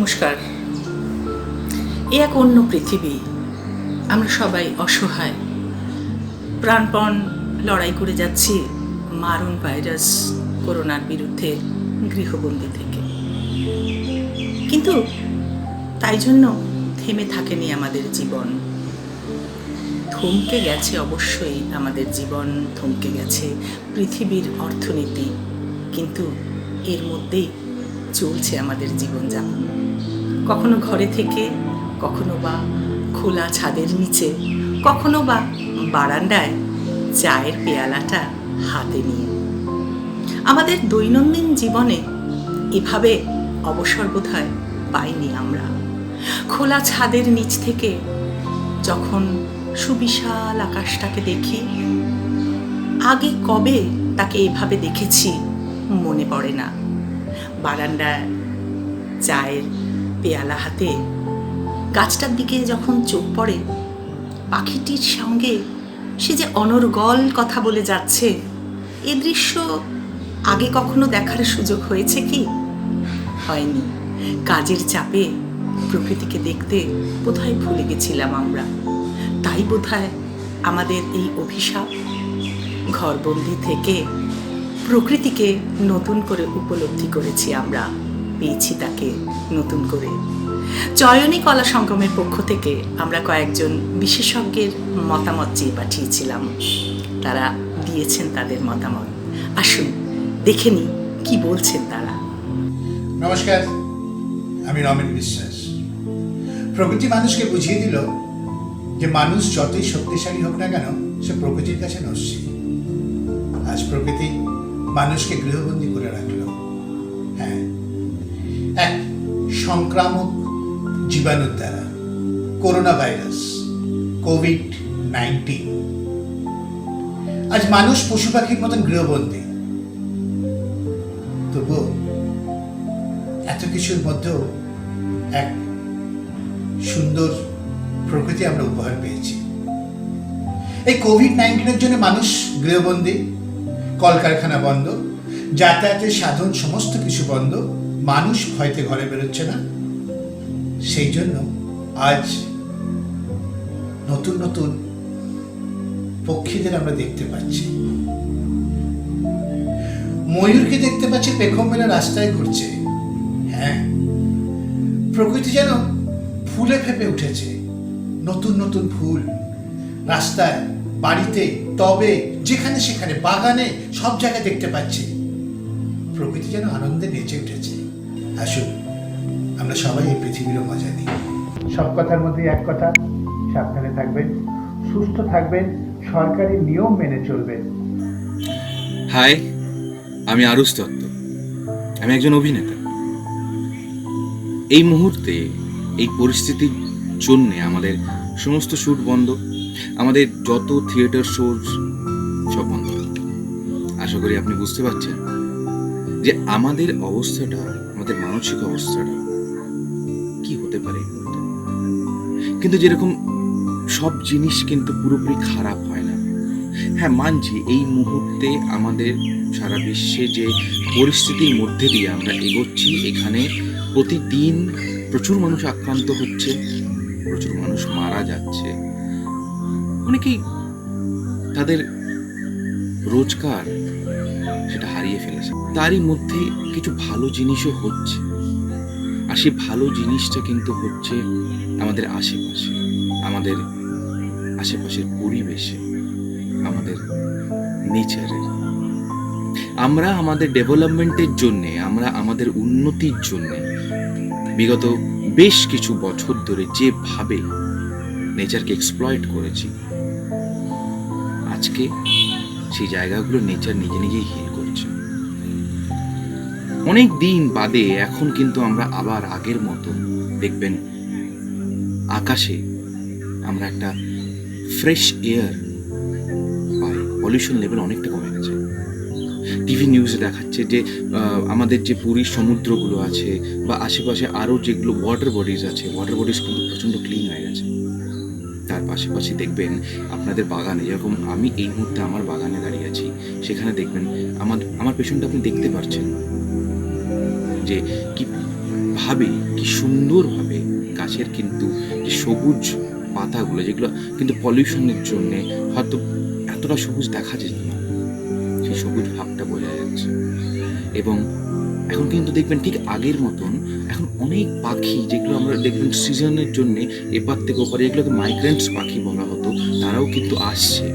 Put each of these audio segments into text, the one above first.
নমস্কার। এ এক অন্য পৃথিবী। আমরা সবাই অসহায়, প্রাণপণ লড়াই করে যাচ্ছি মারণ ভাইরাস করোনার বিরুদ্ধে গৃহবন্দী থেকে। কিন্তু তাই জন্য থেমে থাকেনি আমাদের জীবন। থমকে গেছে অবশ্যই আমাদের জীবন, থমকে গেছে পৃথিবীর অর্থনীতি, কিন্তু এর মধ্যেই চলছে আমাদের জীবনযাপন। কখনো ঘরে থেকে, কখনো বা খোলা ছাদের নিচে, কখনো বা বারান্দায় চায়ের পেয়ালাটা হাতে নিয়ে। আমাদের দৈনন্দিন জীবনে এভাবে অবসর বোধহয় পাইনি আমরা। খোলা ছাদের নিচ থেকে যখন সুবিশাল আকাশটাকে দেখি, আগে কবে তাকে এভাবে দেখেছি মনে পড়ে না। বারান্দায় চায়ের পেয়ালা হাতে গাছটার দিকে যখন চোখ পড়ে, পাখিটির সঙ্গে সে যে অনর্গল কথা বলে যাচ্ছে, এ দৃশ্য আগে কখনো দেখার সুযোগ হয়েছে কি? হয়নি। কাজের চাপে প্রকৃতিকে দেখতে বোধহয় ভুলে গেছিলাম আমরা। তাই বোধহয় আমাদের এই অভিশাপ। ঘরবন্দি থেকে প্রকৃতিকে নতুন করে উপলব্ধি করেছি আমরা, পেয়েছি তাকে নতুন করে। চয়নী কলা সংগমের পক্ষ থেকে আমরা কয়েকজন বিশেষজ্ঞের মতামত চেয়ে পাঠিয়েছিলাম। তারা দিয়েছেন তাদের মতামত। আসুন দেখে নিই কি বলছেন তারা। নমস্কার, আমি রমেন বিশ্বাস। প্রকৃতি মানুষকে বুঝিয়ে দিল যে মানুষ যতই শক্তিশালী হোক না কেন, সে প্রকৃতির কাছে নস্যি। আজ প্রকৃতি মানুষকে গৃহবন্দী করে রাখল। হ্যাঁ, এক সংক্রামক জীবাণুর দ্বারা, করোনা ভাইরাস, কোভিড-19। আজ মানুষ পশু পাখির মতন গৃহবন্দী। তবুও এত কিছুর মধ্যেও এক সুন্দর প্রকৃতি আমরা উপহার পেয়েছি। এই কোভিড-19 জন্য মানুষ গৃহবন্দী, কলকারখানা বন্ধ, যাতায়াতের সাধন সমস্ত কিছু বন্ধ, মানুষ ভয়তে ঘরে বেরোচ্ছে না। সেই জন্য আজ নতুন নতুন পক্ষীদের আমরা দেখতে পাচ্ছি। ময়ূরকে দেখতে পাচ্ছি পেখম মেলে রাস্তায় ঘুরছে। হ্যাঁ, প্রকৃতি যেন ফুলে ফেপে উঠেছে। নতুন নতুন ফুল রাস্তায়, বাড়িতে, টবে, যেখানে সেখানে, বাগানে, সব জায়গায় দেখতে পাচ্ছি। প্রকৃতি যেন আনন্দে নেচে উঠেছে। আসুন আমরা সবাই এই পৃথিবীরও মজা নিই। সব কথার মধ্যে এক কথা, সাবধানে থাকবেন, সুস্থ থাকবেন, সরকারি নিয়ম মেনে চলবেন। হাই, আমি আরুষ দত্ত। আমি একজন অভিনেতা। এই মুহূর্তে এই পরিস্থিতির জন্য আমাদের সমস্ত শুট বন্ধ, আমাদের যত থিয়েটার শো সব বন্ধ। আশা করি আপনি বুঝতে পারছেন যে আমাদের অবস্থাটা, আমাদের মানসিক অবস্থাটা কি হতে পারে এই মুহূর্তে। কিন্তু যেরকম সব জিনিস কিন্তু পুরোপুরি খারাপ হয় না। হ্যাঁ, মানছি এই মুহূর্তে আমাদের সারা বিশ্বে যে পরিস্থিতির মধ্যে দিয়ে আমরা এগোচ্ছি, এখানে প্রতিদিন প্রচুর মানুষ আক্রান্ত হচ্ছে, প্রচুর মানুষ মারা যাচ্ছে, অনেকেই তাদের রোজগার সেটা হারিয়ে ফেলেছে। তারই মধ্যে কিছু ভালো জিনিসও হচ্ছে, আর সেই ভালো জিনিসটা কিন্তু হচ্ছে আমাদের আশেপাশে, আমাদের আশেপাশের পরিবেশে, আমাদের নেচারের। আমরা আমাদের ডেভেলপমেন্টের জন্যে, আমরা আমাদের উন্নতির জন্যে বিগত বেশ কিছু বছর ধরে যেভাবে নেচারকে এক্সপ্লয়েট করেছি, আজকে সেই জায়গাগুলো নেচার নিজে নিজেই হিল করছে। অনেক দিন বাদে এখন কিন্তু আমরা আবার আগের মতো দেখবেন আকাশে আমরা একটা ফ্রেশ এয়ার পাই। পলিউশন লেভেল অনেকটা কমে গেছে। টিভি নিউজে দেখাচ্ছে যে আমাদের যে পুরীর সমুদ্রগুলো আছে বা আশেপাশে আরও যেগুলো ওয়াটার বডিজ আছে, ওয়াটার বডিজ কিন্তু প্রচণ্ড ক্লিন হয়ে গেছে। তার পাশাপাশি দেখবেন আপনাদের বাগানে, যেরকম আমি এই মুহূর্তে আমার বাগানে দাঁড়িয়ে আছি, সেখানে দেখবেন আমার পেছনটা আপনি দেখতে পাচ্ছেন যে কি ভাবি কি সুন্দরভাবে গাছের কিন্তু যে সবুজ পাতাগুলো, যেগুলো কিন্তু পলিউশনের জন্য হয়তো এতটা সবুজ দেখা যেত না, সেই সবুজ ভাবটা বোঝা যাচ্ছে। এবং এখন কিন্তু দেখবেন ঠিক আগের মতন এখন অনেক পাখি, যেগুলো আমরা দেখবেন সিজনের জন্য এপার থেকে ওপারে, এগুলোকে মাইগ্রেন্টস পাখি বলা হতো, তারাও কিন্তু আসছে।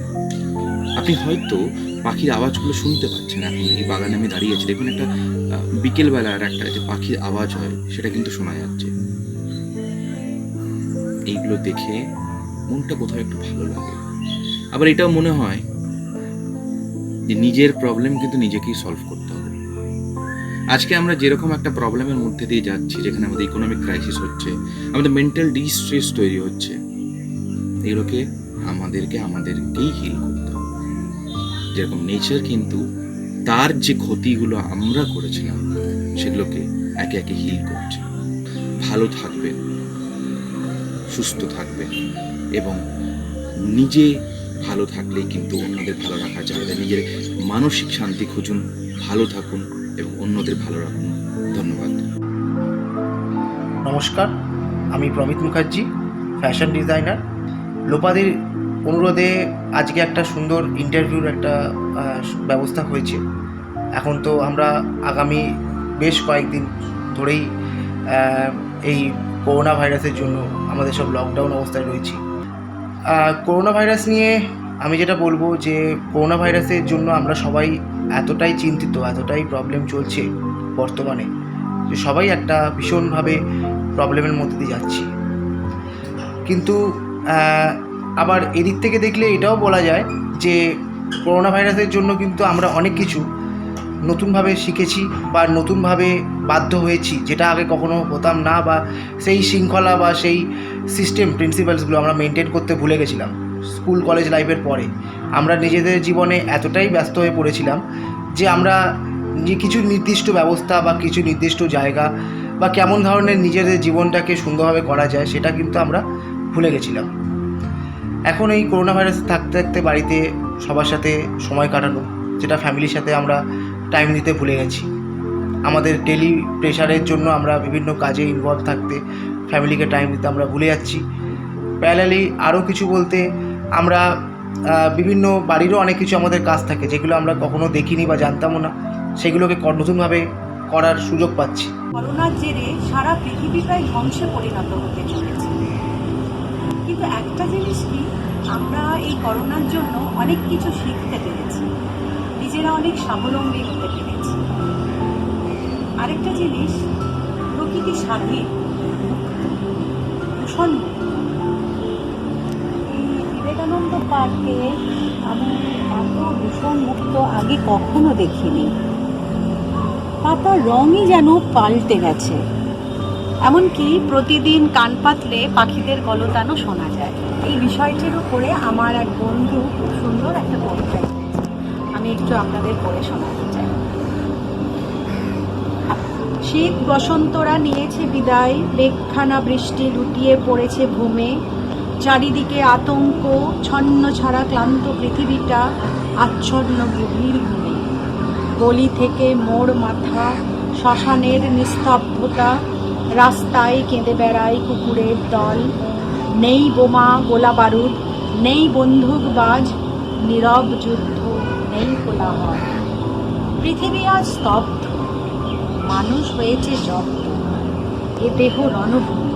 আপনি হয়তো পাখির আওয়াজগুলো শুনতে পাচ্ছেন। এখন এই বাগানে আমি দাঁড়িয়ে আছি, দেখুন একটা বিকেলবেলার একটা যে পাখির আওয়াজ হয় সেটা কিন্তু শোনা যাচ্ছে। এইগুলো দেখে মনটা কোথাও একটু ভালো লাগে। আবার এটাও মনে হয় যে নিজের প্রবলেম কিন্তু নিজেকেই সলভ করতে হবে। আজকে আমরা যেরকম একটা প্রবলেমের মধ্যে দিয়ে যাচ্ছি, যেখানে আমাদের ইকোনমিক ক্রাইসিস হচ্ছে, আমাদের মেন্টাল ডিস্ট্রেস তৈরি হচ্ছে, এগুলোকে আমাদেরকেই হিল করতে হবে। যেরকম নেচার কিন্তু তার যে ক্ষতিগুলো আমরা করেছিলাম সেগুলোকে একে একে হিল করছে। ভালো থাকবেন, সুস্থ থাকবেন, এবং নিজে ভালো থাকলেই কিন্তু অন্যদের ভালো রাখা যায়। নিজের মানসিক শান্তি খুঁজুন, ভালো থাকুন এবং অন্যদের ভালো রাখুন। ধন্যবাদ। নমস্কার, আমি প্রমিত মুখার্জি, ফ্যাশন ডিজাইনার। লোপাদির অনুরোধে আজকে একটা সুন্দর ইন্টারভিউর একটা ব্যবস্থা হয়েছে। এখন তো আমরা আগামী বেশ কয়েকদিন ধরেই এই করোনা ভাইরাসের জন্য আমাদের সব লকডাউন অবস্থায় রয়েছি। করোনা ভাইরাস নিয়ে আমি যেটা বলবো যে করোনা ভাইরাসের জন্য আমরা সবাই এতটাই চিন্তিত, এতটাই প্রবলেম চলছে বর্তমানে, যে সবাই একটা ভীষণভাবে প্রবলেমের মধ্যে দিয়ে যাচ্ছি। কিন্তু আবার এদিক থেকে দেখলে এটাও বলা যায় যে করোনা ভাইরাসের জন্য কিন্তু আমরা অনেক কিছু নতুনভাবে শিখেছি বা নতুনভাবে বাধ্য হয়েছি, যেটা আগে কখনো হতাম না, বা সেই শৃঙ্খলা বা সেই সিস্টেম প্রিন্সিপালসগুলো আমরা মেনটেন করতে ভুলে গেছিলাম। স্কুল কলেজ লাইফের পরে আমরা নিজেদের জীবনে এতটাই ব্যস্ত হয়ে পড়েছিলাম যে আমরা যে কিছু নির্দিষ্ট ব্যবস্থা বা কিছু নির্দিষ্ট জায়গা বা কেমন ধরনের নিজেদের জীবনটাকে সুন্দরভাবে করা যায় সেটা কিন্তু আমরা ভুলে গেছিলাম। এখন এই করোনা ভাইরাসে থাকতে থাকতে বাড়িতে সবার সাথে সময় কাটানো, যেটা ফ্যামিলির সাথে আমরা টাইম দিতে ভুলে গেছি। আমাদের ডেলি প্রেশারের জন্য আমরা বিভিন্ন কাজে ইনভলভ থাকতে ফ্যামিলিকে টাইম দিতে আমরা ভুলে যাচ্ছি। প্যারালালি আরও কিছু বলতে আমরা বিভিন্ন বাড়িরও অনেক কিছু আমাদের কাজ থাকে যেগুলো আমরা কখনো দেখিনি বা জানতামও না, সেগুলোকে নতুনভাবে করার সুযোগ পাচ্ছি। করোনার জেরে সারা পৃথিবী প্রায় ধ্বংসে পরিণত হতে চলেছে। কিন্তু একটা জিনিস কি, আমরা এই করোনার জন্য অনেক কিছু শিখতে পেরেছি, নিজেরা অনেক স্বাবলম্বী হতে পেরেছি। আরেকটা জিনিস, প্রকৃতি স্বাধীন, দূষণ মুক্ত। এই বিবেকানন্দ পার্কে আমি এত দূষণ মুক্ত আগে কখনো দেখিনি। পাতার রঙই যেন পাল্টে গেছে। এমনকি প্রতিদিন কান পাতলে পাখিদের কলতানও শোনা যায়। এই বিষয়টির উপরে আমার এক বন্ধু খুব সুন্দর একটা কবিতা লিখেছে, আমি একটু আপনাদের পড়ে শোনাতে চাই। শীত বসন্তরা নিয়েছে বিদায়, মেঘখানা বৃষ্টি লুটিয়ে পড়েছে ভূমে, চারিদিকে আতঙ্ক, ছন্ন ছাড়া ক্লান্ত পৃথিবীটা আচ্ছন্ন গভীর ঘুমে। গলি থেকে মোড় মাথা, শ্মশানের নিস্তব্ধতা, রাস্তায় কেঁদে বেড়ায় কুকুরের দল। নেই বোমা গোলা বারুদ, নেই বন্দুকবাজ, নীরব যুদ্ধ, নেই কোলাহল। পৃথিবী আজ স্তব্ধ, মানুষ হয়েছে জব্দ, এ দেহ রণভূমি।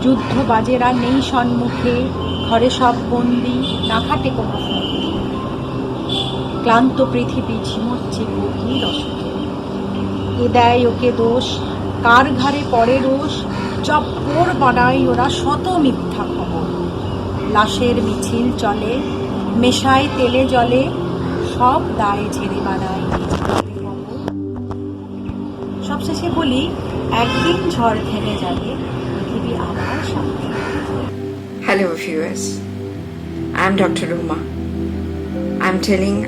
যুদ্ধবাজেরা নেই সম্মুখে, ঘরে সব বন্দি, না খাটে কোনো ফন্দি। ক্লান্ত পৃথিবী ঝিমোচ্ছে গভীর অসুখে। এ দেয় ওকে দোষ, কার ঘাড়ে পড়ে রোষ, চপ্পর বানায় ওরা শত মিথ্যা খবর। লাশের মিছিল চলে, মেশায় তেলে জলে, সব দায় ঝেড়ে বানায়। সবশেষে বলি, একদিন ঝড় থেমে যাবে, পৃথিবী আবার শান্তি। Hello viewers, I'm Dr. Ruma. I'm telling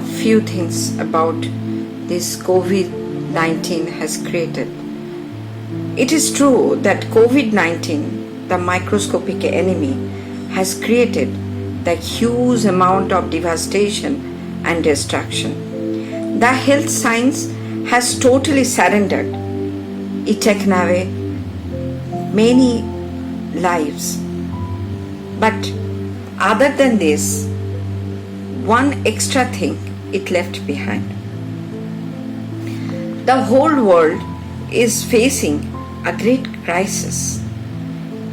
a few things about this COVID-19 has created. It is true that COVID-19, the microscopic enemy, has created the huge amount of devastation and destruction. The health science has totally surrendered. it taken away many lives. But other than this, one extra thing it left behind. The whole world is facing a great crisis.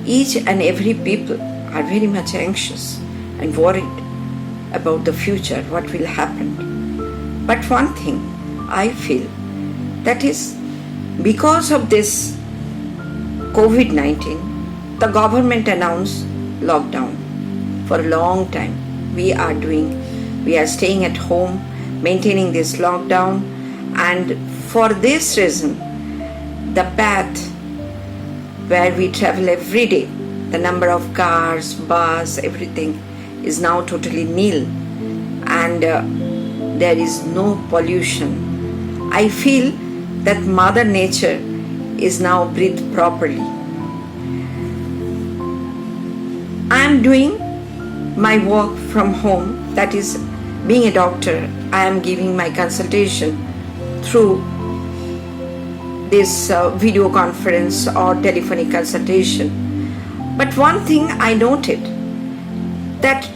Each and every people are very much anxious and worried about the future, what will happen. But one thing I feel, that is, because of this COVID-19, the government announced lockdown for a long time. We are staying at home, maintaining this lockdown, and for this reason, the path where we travel every day, the number of cars, bus, everything is now totally nil, and there is no pollution. I feel that Mother Nature is now breathed properly. I am doing my work from home, that is, being a doctor, I am giving my consultation through this video conference or telephonic consultation. But one thing I noted, that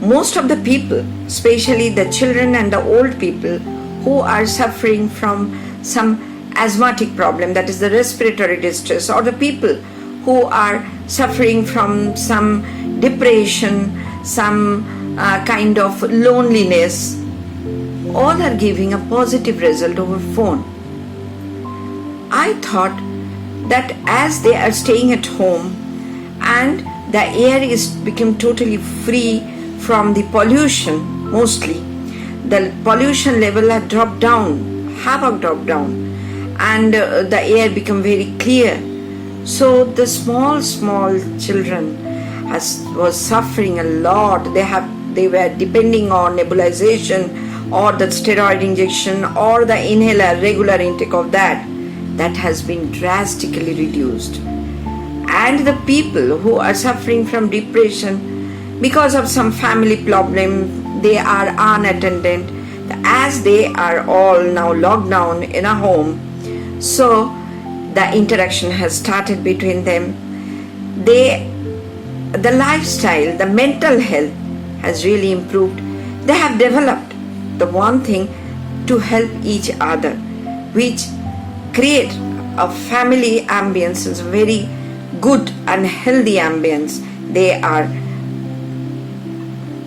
most of the people, especially the children and the old people who are suffering from some asthmatic problem, that is the respiratory distress, or the people who are suffering from some depression, some kind of loneliness, all are giving a positive result over phone. I thought that as they are staying at home and the air is become totally free from the pollution, mostly the pollution level had dropped down, have dropped down, and the air become very clear. So the small children was suffering a lot. They were depending on nebulization or the steroid injection or the inhaler, regular intake of that has been drastically reduced. And the people who are suffering from depression because of some family problem, they are unattended, as they are all now locked down in a home, so the interaction has started between them. The lifestyle, the mental health has really improved. They have developed the one thing to help each other, which create a family ambience, is very good and healthy ambience. They are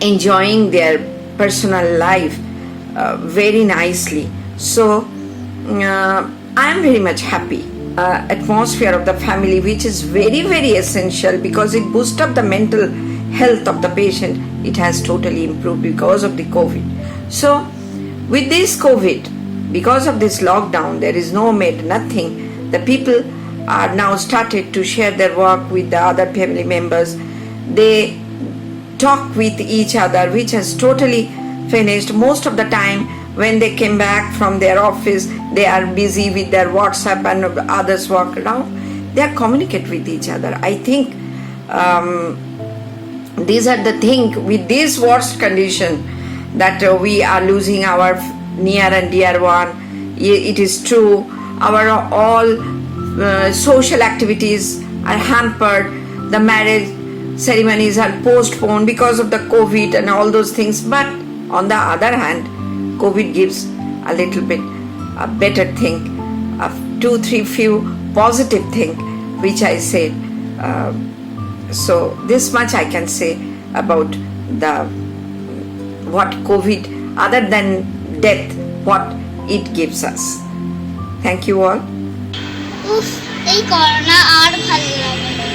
enjoying their personal life very nicely. So I am very much happy. Atmosphere of the family, which is very, very essential because it boosts up the mental health of the patient, it has totally improved because of the COVID. So with this COVID, because of this lockdown, there is no maid, nothing. The people are now started to share their work with the other family members. They talk with each other, which has totally finished. Most of the time when they came back from their office, they are busy with their WhatsApp and others work around. They are communicate with each other. I think these are the things with this worst condition that we are losing our near and dear one. It is true. Our all social activities are hampered. The marriage ceremonies are postponed because of the COVID and all those things. But on the other hand, COVID gives a little bit a better thing, a 2-3 few positive thing, which I said. So this much I can say about what COVID, other than death, what it gives us. Thank you all. এই corona আর ভালো লাগে না।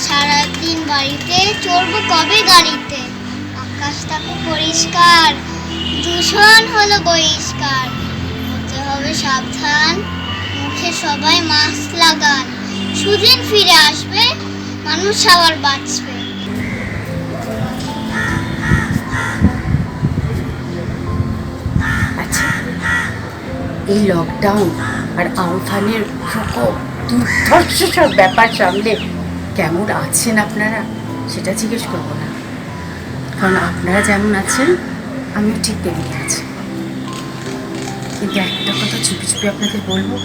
সারাদিন বাড়িতে চড়বো কবে গাড়িতে, আকাশ থাকো পরিষ্কার, দূষণ হলো বহিষ্কার, হতে হবে সাবধান, মুখে সবাই মাস্ক লাগান, সুদিন ফিরে আসবে, মানুষ আবার বাঁচবে। আচ্ছা, এই লকডাউন আর আমফানের প্রকোপ, দুর্ধর্ষ সব ব্যাপার সামলে কেমন আছেন আপনারা সেটা জিজ্ঞেস করবো না, কারণ আপনারা যেমন আছেন আমিও ঠিক তেমনি আছি। কিন্তু একটা কথা চুপি চুপি আপনাদের বলবো,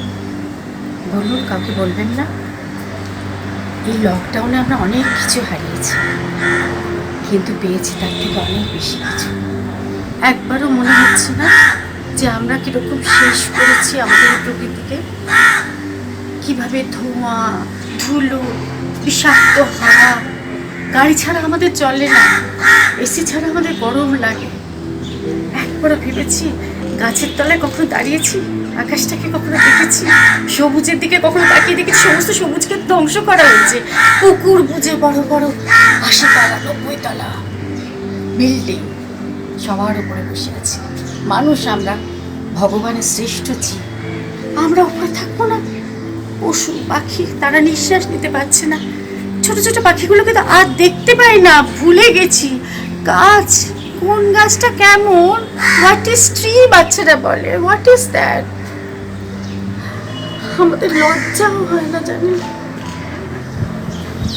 বলুন, কাউকে বলবেন না। এই লকডাউনে আমরা অনেক কিছু হারিয়েছি, কিন্তু পেয়েছি তার থেকে অনেক বেশি কিছু। একবারও মনে হচ্ছে না যে আমরা কীরকম শেষ করেছি আমাদের এই প্রকৃতিকে, কীভাবে ধোঁয়া, ধুলো, বিষাক্ত হাওয়া, গাড়ি ছাড়া আমাদের চলে না, এসি ছাড়া আমাদের গরম লাগে। একবারও ভেবেছি গাছের তলায় কখনো দাঁড়িয়েছি, আকাশটাকে কখনো দেখেছি, সবুজের দিকে কখনো তাকিয়ে দেখেছি? সমস্ত সবুজকে ধ্বংস করা হয়েছে। পুকুর বুঝে বড় বড় 80 তলা 90 তলা বিল্ডিং, সবার উপরে বসে আছি মানুষ। আমরা ভগবানের শ্রেষ্ঠ জীব, আমরা উপরে থাকবো না? পশু পাখি তারা নিঃশ্বাস নিতে পারছে না, ছোট ছোট পাখিগুলোকে তো আর দেখতে পাই না, ভুলে গেছি। গাছ, কোন গাছটা কেমন, হোয়াট ইজ ট্রি বাচ্চারা বলে, হোয়াট ইজ দ্যাট? আমাদের লজ্জাও হয় না জানেন,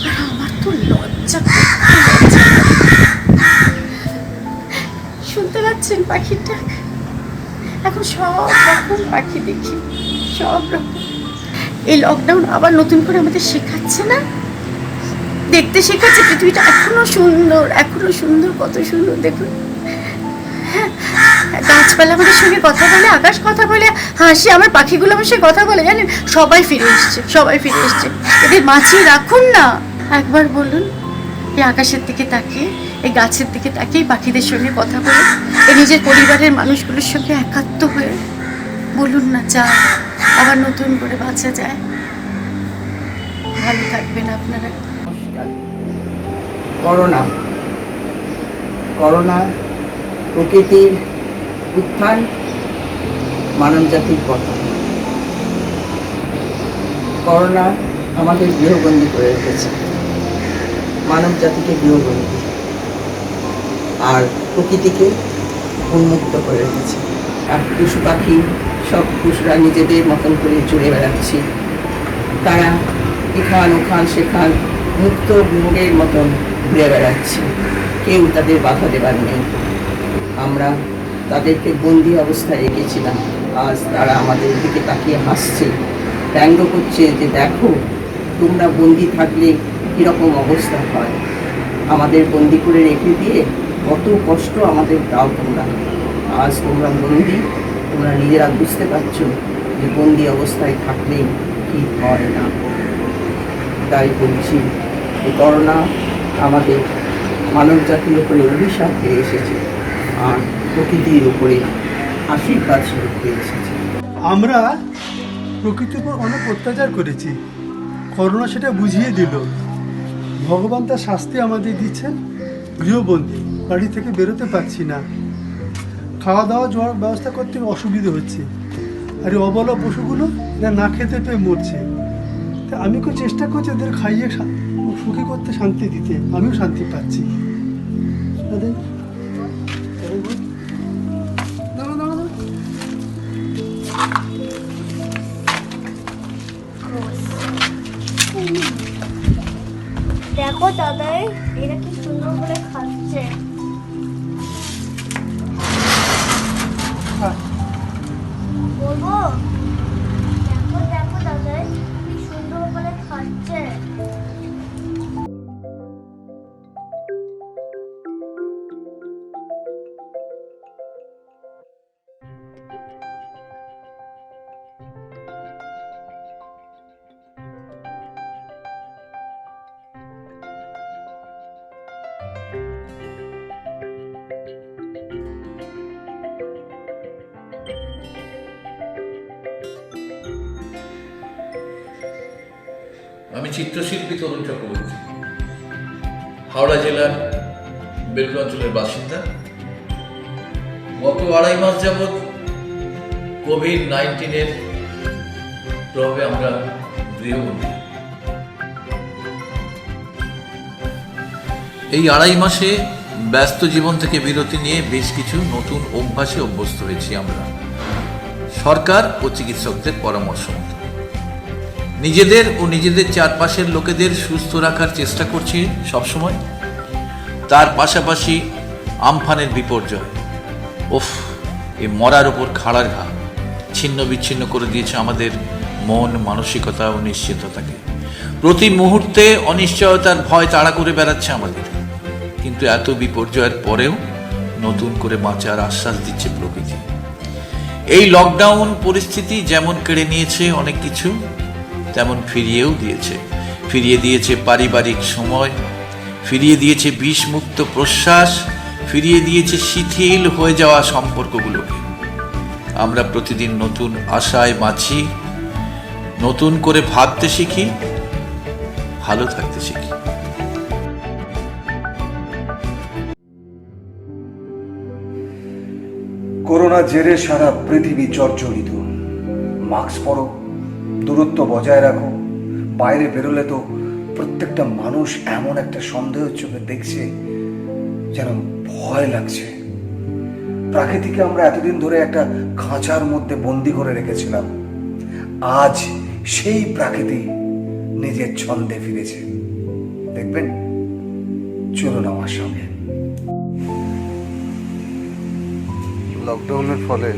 আর আমার তো লজ্জা করতে লজ্জা। শুনতে পাচ্ছেন পাখির ডাক? এখন সব রকম পাখি দেখি, সব রকম। এই লকডাউন আবার নতুন করে আমাদের শেখাচ্ছে না, দেখতে শেখাচ্ছে পৃথিবীটা এখনো সুন্দর, এখনো সুন্দর, কত সুন্দর দেখুন। হ্যাঁ, গাছপালা আমাদের সঙ্গে কথা বলে, আকাশ কথা বলে, হাসি, আমার পাখিগুলো আমার সঙ্গে কথা বলে, জানেন? সবাই ফিরে এসছে, সবাই ফিরে এসছে। এদের বাঁচিয়ে রাখুন না। একবার বলুন, এই আকাশের দিকে তাকিয়ে, এই গাছের দিকে তাকিয়ে, পাখিদের সঙ্গে কথা বলে, এই নিজের পরিবারের মানুষগুলোর সঙ্গে একাত্ম হয়ে বলুন না, যায় আবার নতুন করে বাঁচা যায়। ভালো থাকবেন আপনারা। করোনা প্রকৃতির উত্থান, মানব জাতির পতন। করোনা আমাদের গৃহবন্দী করে রেখেছে, মানব জাতিকে গৃহবন্দী, আর প্রকৃতিকে উন্মুক্ত করে রেখেছে। আর পশু পাখি, সব পশুরা নিজেদের মতন করে চড়ে বেড়াচ্ছে, তারা এখান ওখান সেখান মুক্ত বিহঙ্গের মতন ঘুরে বেড়াচ্ছে, কেউ তাদের বাধা দেবার নেই। আমরা তাদেরকে বন্দি অবস্থায় রেখেছিলাম, আজ তারা আমাদের দিকে তাকিয়ে হাসছে, ব্যঙ্গ করছে যে দেখো তোমরা বন্দি থাকলে কীরকম অবস্থা হয়, আমাদের বন্দি করে রেখে দিয়ে কত কষ্ট আমাদের দাও তোমরা। আজ তোমরা বন্দি, তোমরা নিজেরা বুঝতে পারছো যে বন্দি অবস্থায় থাকলে কি হয় না। তাই বলছি, এই করোনা আমাদের মানব জাতির উপরে অভিশাপ হয়ে এসেছে, আর প্রকৃতির উপরে আশীর্বাদ স্বরূপ হয়ে এসেছে। আমরা প্রকৃতির উপর অনেক অত্যাচার করেছি, করোনা সেটা বুঝিয়ে দিল। ভগবান তার শাস্তি আমাদের দিচ্ছেন, গৃহবন্দী, বাড়ি থেকে বেরোতে পারছি না, খাওয়া দাওয়া যাওয়ার ব্যবস্থা করতে অসুবিধে হচ্ছে, আর এই অবলা পশুগুলো এরা না খেতে পেয়ে মরছে। তা আমি খুব চেষ্টা করছি এদের খাইয়ে সুখী করতে, শান্তি দিতে, আমিও শান্তি পাচ্ছি। দেখো দাদাই, এরা কি সুন্দর করে খাচ্ছে। বলবো, দেখো দেখো দাদাই কি সুন্দর করে খাচ্ছে। আমি চিত্রশিল্পী তরুণ চক্রবর্তী, হাওড়া জেলার বেলুড় অঞ্চলের বাসিন্দা। গত 2.5 মাস যাবৎ কোভিড-19 প্রভাবে আমরা গৃহবন্দী। এই 2.5 মাসে ব্যস্ত জীবন থেকে বিরতি নিয়ে বেশ কিছু নতুন অভ্যাসে অভ্যস্ত হয়েছি আমরা, সরকার ও চিকিৎসকদের পরামর্শ মতো। নিজেদের ও নিজেদের চারপাশের লোকেদের সুস্থ রাখার চেষ্টা করছি সবসময়। তার পাশাপাশি আমফানের বিপর্যয়, ওফ, এ মরার ওপর খাড়ার ঘা, ছিন্ন বিচ্ছিন্ন করে দিয়েছে আমাদের মন, মানসিকতা ও নিশ্চিততাকে। প্রতি মুহূর্তে অনিশ্চয়তার ভয় তাড়া করে বেড়াচ্ছে আমাদের। কিন্তু এত বিপর্যয়ের পরেও নতুন করে বাঁচার আশ্বাস দিচ্ছে প্রকৃতি। এই লকডাউন পরিস্থিতি যেমন কেড়ে নিয়েছে অনেক কিছু, তেমন ফিরিয়ে দিয়েছে পারিবারিক সময়, ফিরিয়ে দিয়েছে বিষমুক্ত প্রশ্বাস, ফিরিয়ে দিয়েছে শিথিল হয়ে যাওয়া সম্পর্কগুলোকে। আমরা প্রতিদিন নতুন আশায় বাঁচি, নতুন করে ভাবতে শিখি, ভালো থাকতে শিখি। করোনা জেরে সারা পৃথিবী জর্জরিত। মাস্ক পরো, দূরত্ব বজায় রাখো। বাইরে বেরোলে তো প্রত্যেকটা মানুষ এমন একটা সন্দেহের চোখে দেখছে, যেন ভয় লাগছে। প্রাকৃতিকে আমরা এতদিন ধরে একটা খাঁচার মধ্যে বন্দি করে রেখেছিলাম। আজ সেই প্রাকৃতি নিজের ছন্দে ফিরেছে। দেখবেন, চলুন আমার সঙ্গে। লকডাউনের ফলে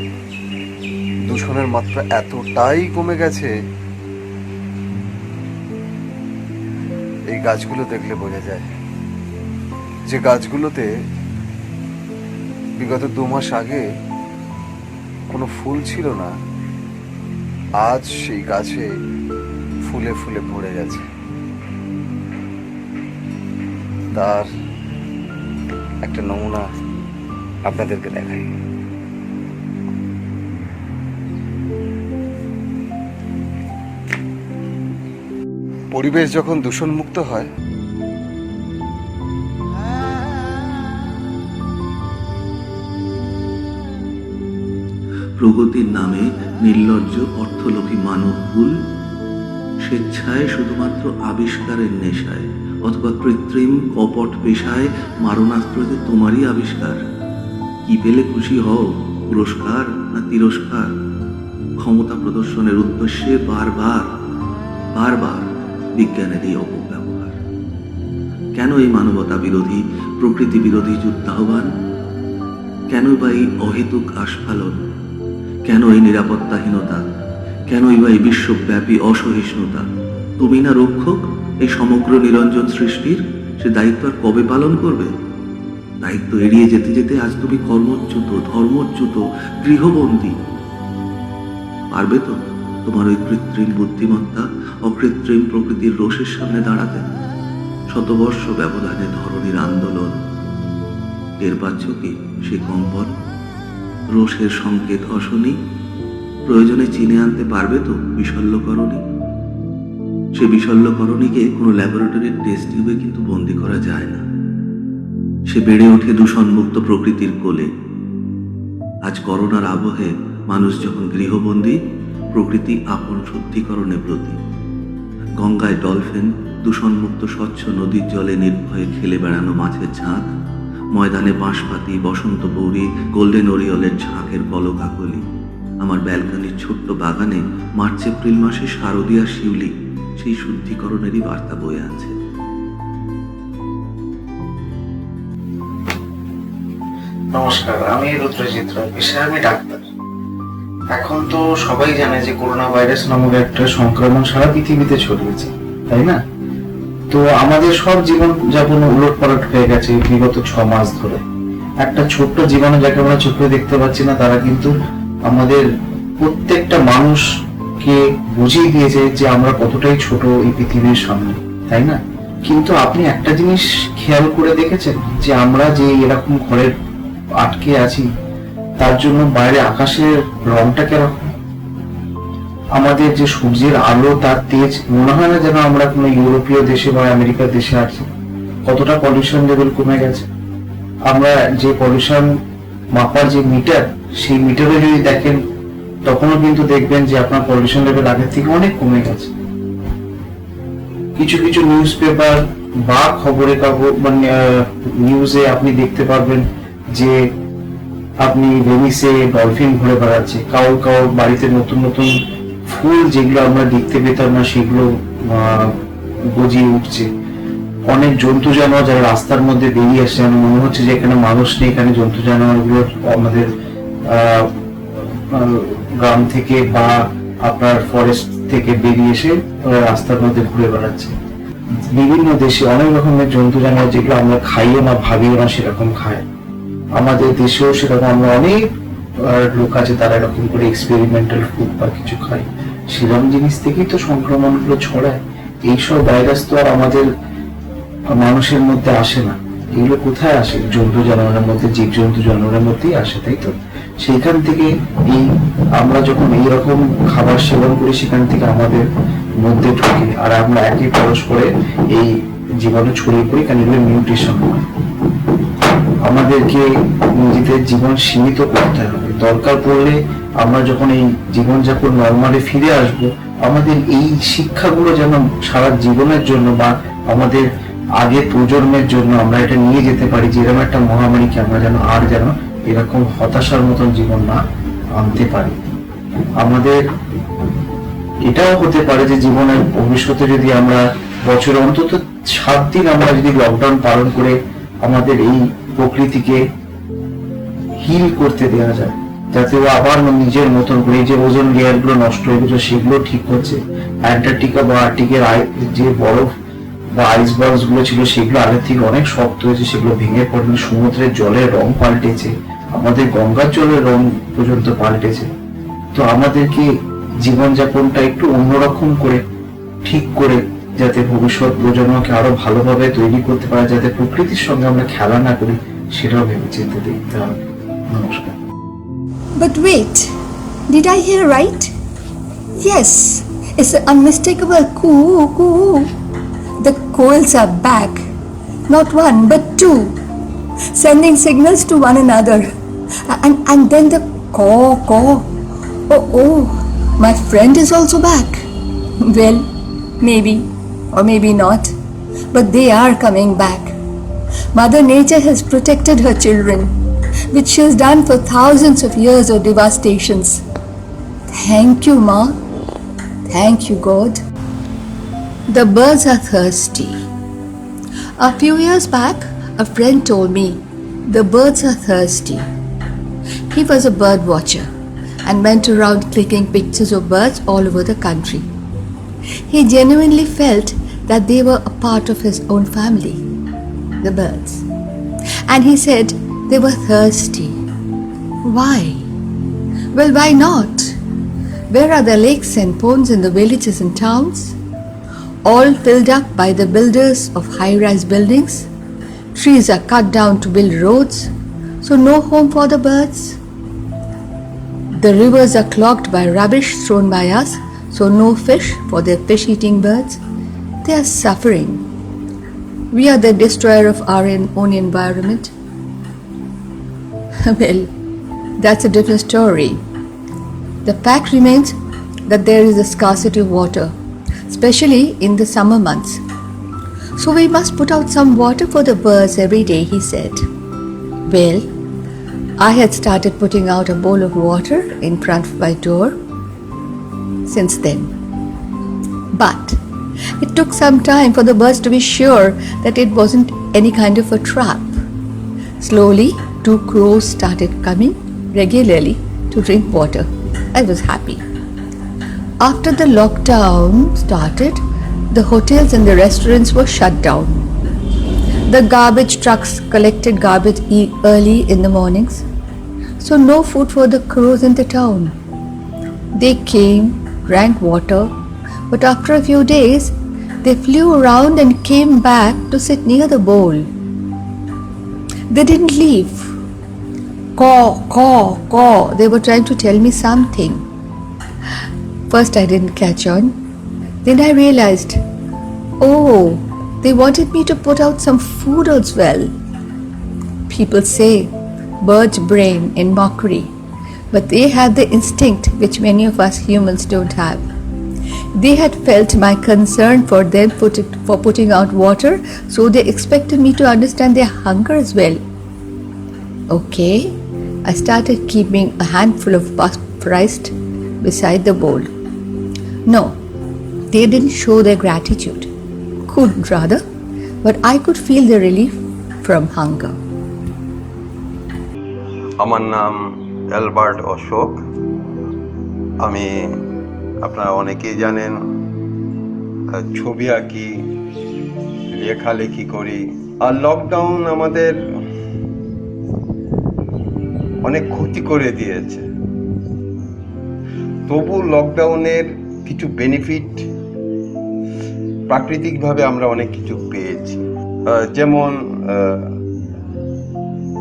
দূষণের মাত্রা এতটাই কমে গেছে, এই গাছগুলো দেখলে বোঝা যায়। যে গাছগুলোতে বিগত 2 মাস আগে কোনো ফুল ছিল না, আজ সেই গাছে ফুলে ফুলে ভরে গেছে। তার একটা নমুনা আপনাদেরকে দেখাই। পরিবেশ যখন দূষণমুক্ত হয়, প্রগতির নামে নির্লজ্জ অর্থলোভী মানবকুল স্বেচ্ছায় শুধুমাত্র আবিষ্কারের নেশায় অথবা কৃত্রিম কপট পেশায় মারণাস্ত্র যে তোমারই আবিষ্কার। কি পেলে খুশি হও, পুরস্কার না তিরস্কার? ক্ষমতা প্রদর্শনের উদ্দেশ্যে বারবার বিজ্ঞানের এই অপব্যবহার। কেন এই মানবতা বিরোধী, প্রকৃতি বিরোধী যুদ্ধাহ্বান? কেন বা এই অহেতুক আস্ফালন? কেন এই নিরাপত্তাহীনতা? কেনই বা এই বিশ্বব্যাপী অসহিষ্ণুতা? তুমি না রক্ষক এই সমগ্র নিরঞ্জন সৃষ্টির, সে দায়িত্ব আর কবে পালন করবে? দায়িত্ব এড়িয়ে যেতে যেতে আজ তুমি কর্মচ্যুত, ধর্মচ্যুত, গৃহবন্দী। পারবে তো তোমার ওই কৃত্রিম বুদ্ধিমত্তা অকৃত্রিম প্রকৃতির রোষের সামনে দাঁড়াতে? শতবর্ষ ব্যবধানে ধরণীর আন্দোলন, টের পাচ্ছ কি সে কম্পন? রোষের সংকেত অশনি? প্রয়োজনে চিনে আনতে পারবে তো বিশল্যকরণী? সে বিশল্যকরণীকে কোনো ল্যাবরেটরির টেস্ট টিউবে কিন্তু বন্দি করা যায় না। সে বেড়ে ওঠে দূষণমুক্ত প্রকৃতির কোলে। আজ করোনার আবহে মানুষ যখন গৃহবন্দী, প্রকৃতি আপন শুদ্ধিকরণে ব্রতী। গঙ্গায় ডলফিন, দূষণমুক্ত স্বচ্ছ নদীর জলে নির্ভয়ে খেলে বেড়ানো মাছের ঝাঁক, ময়দানে বাঁশপাতি, বসন্ত বৌরি, গোল্ডেন ওরিয়লের ঝাঁকের কলকাকলি। আমার ব্যালকনির ছোট্ট বাগানে মার্চ এপ্রিল মাসে শারদীয়া শিউলি সেই শুদ্ধিকরণেরই বার্তা বয়ে আছে। নমস্কার, আমি রুদ্রজিৎ রায়, পেশায় আমি ডাক্তার। এখন তো সবাই জানে যে করোনা ভাইরাস নামক একটা সংক্রমণ সারা পৃথিবীতে ছড়িয়েছে, তাই না? তো আমাদের সব জীবন যাপন উলটপালট হয়ে গেছে বিগত 6 মাস ধরে। একটা ছোট্ট জীবাণু যাকে আমরা চোখে দেখতে পাচ্ছি না, তারা কিন্তু আমাদের প্রত্যেকটা মানুষকে বুঝিয়ে দিয়েছে যে আমরা কতটাই ছোট এই পৃথিবীর সামনে, তাই না? কিন্তু আপনি একটা জিনিস খেয়াল করে দেখেছেন যে আমরা যে এরকম ঘরের আটকে আছি, তার জন্য বাইরে আকাশের রংটা কেরকম? আমাদের যে সূর্যের আলো, তার তেজ, মনে হয় না যেন আমরা কোনো ইউরোপীয় দেশে বা আমেরিকার দেশে আছি। কতটা পলিউশন লেভেল কমে গেছে। আমরা যে পলিউশন মাপার যে মিটার, সেই মিটারে যদি দেখেন, তখনও কিন্তু দেখবেন যে আপনার পলিউশন লেভেল আগের থেকে অনেক কমে গেছে। কিছু কিছু নিউজ পেপার বা খবরের কাগজ বা নিউজে আপনি দেখতে পারবেন যে আপনি ভেনিসে ডলফিন ঘুরে বেড়াচ্ছে, কারোর বাড়িতে নতুন নতুন ফুল যেগুলো আমরা দেখতে পেতাম না সেগুলো গজিয়ে উঠছে। অনেক জন্তু জানোয়ার যারা রাস্তার মধ্যে বেরিয়ে আসছে, মনে হচ্ছে যে এখানে মানুষ নেই, এখানে জন্তু জানোয়ারগুলো আমাদের গ্রাম থেকে বা আপনার ফরেস্ট থেকে বেরিয়ে এসে ওরা রাস্তার মধ্যে ঘুরে বেড়াচ্ছে। বিভিন্ন দেশে অনেক রকমের জন্তু জানোয়ার যেগুলো আমরা খাইও না, ভাবিও না, সেরকম খায়। আমাদের দেশেও সেরকম আমরা অনেক লোক আছে তারা এরকম করে এক্সপেরিমেন্টাল ফুড বা কিছু খায়। সেরকম জিনিস থেকেই তো সংক্রমণগুলো ছড়ায়। এইসব ভাইরাস তো আর আমাদের মানুষের মধ্যে আসে না, এগুলো কোথায় আসে? জন্তু জানোয়ারের মধ্যে, জীবজন্তু জানোয়ারের মধ্যেই আসে, তাই তো? সেইখান থেকে এই আমরা যখন এইরকম খাবার সেবন করি সেখান থেকে আমাদের মধ্যে ঢুকে আর আমরা একে পরস্পরে এই জীবাণু ছড়িয়ে পড়ি, কারণ এগুলো মিউটেশন হয়। আমাদেরকে নিজেদের জীবন সীমিত করতে হবে। দরকার পড়লে আমরা যখন এই জীবনযাপন নর্মালে ফিরে আসব, আমাদের এই শিক্ষাগুলো যেন সারা জীবনের জন্য বা আমাদের আগের প্রজন্মের জন্য আমরা এটা নিয়ে যেতে পারি যে এরকম একটা মহামারীকে আমরা যেন এরকম হতাশার মতন জীবন না আনতে পারি। আমাদের এটাও হতে পারে যে জীবনের ভবিষ্যতে যদি আমরা বছরে অন্তত 7 দিন আমরা যদি লকডাউন পালন করে আমাদের এই প্রকৃতিকে হিল করতে দেওয়া যায়, যাতে ও আবার নিজের মতন করে যে ওজোন লেয়ার গুলো নষ্ট হয়ে গেছে সেগুলো ঠিক হচ্ছে, অ্যান্টার্কটিকা বা আর্কটিকের যে বরফ বা আইসবার্গস গুলো ছিল সেগুলো আগের থেকে অনেক শক্ত হয়েছে, সেগুলো ভেঙে পড়েনি, সমুদ্রের জলের রং পাল্টেছে, আমাদের গঙ্গার জলের রং পর্যন্ত পাল্টেছে। তো আমাদেরকে জীবনযাপনটা একটু অন্যরকম করে ঠিক করে যাতে ভবিষ্যৎ প্রজন্মকে আরো ভালোভাবে তৈরি করতে পারে, যাতে প্রকৃতির সঙ্গে আমরা খেলা না করি, সেটাও ভেবে চিন্তে দেখতে হবে। নমস্কার। But wait, did I hear right? Yes, it's an unmistakable coo coo. The coils are back, not one but two, sending signals to one another, and then the caw caw. Oh, my friend is also back. Well, maybe or maybe not, but they are coming back. Mother Nature has protected her children, which she has done for thousands of years of devastations. Thank you, Ma. Thank you, God. The birds are thirsty. A few years back, a friend told me the birds are thirsty. He was a bird watcher and went around clicking pictures of birds all over the country. He genuinely felt that they were a part of his own family, the birds. And he said they were thirsty. Why? Well, why not? Where are the lakes and ponds in the villages and towns? All filled up by the builders of high-rise buildings. Trees are cut down to build roads, so no home for the birds. The rivers are clogged by rubbish thrown by us, so no fish for the fish-eating birds. They are suffering. We are the destroyer of our own environment. Well, that's a different story. The fact remains that there is a scarcity of water, especially in the summer months. So we must put out some water for the birds every day, he said. Well, I had started putting out a bowl of water in front of my door since then. But it took some time for the birds to be sure that it wasn't any kind of a trap. Slowly, 2 crows started coming regularly to drink water. I was happy. After the lockdown started, the hotels and the restaurants were shut down. The garbage trucks collected garbage early in the mornings, so no food for the crows in the town. They came, drank water, but after a few days, they flew around and came back to sit near the bowl. They didn't leave. Caw, caw, caw. They were trying to tell me something. First I didn't catch on. Then I realized, oh, they wanted me to put out some food as well. People say birds brain in mockery, but they have the instinct which many of us humans don't have. They had felt my concern for them for putting out water, so they expected me to understand their hunger as well. Okay, I started keeping a handful of puff rice beside the bowl. No, they didn't show their gratitude. Couldn't rather, but I could feel the relief from hunger. আমার নাম Albert Ashok. আমি আপনারা অনেকেই জানেন ছবি আঁকি, লেখালেখি করি। আর লকডাউন আমাদের অনেক ক্ষতি করে দিয়েছে, তবু লকডাউনের কিছু বেনিফিট প্রাকৃতিকভাবে আমরা অনেক কিছু পেয়েছি। যেমন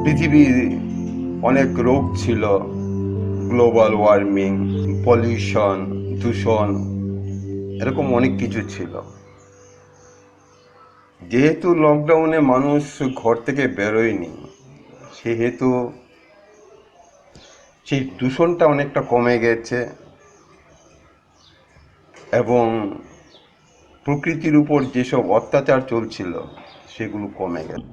পৃথিবীর অনেক রোগ ছিল, গ্লোবাল ওয়ার্মিং, পলিউশন, দূষণ, এরকম অনেক কিছু ছিল। যেহেতু লকডাউনে মানুষ ঘর থেকে বেরোয়নি, সেহেতু সেই দূষণটা অনেকটা কমে গেছে এবং প্রকৃতির উপর যেসব অত্যাচার চলছিল সেগুলো কমে গেছে।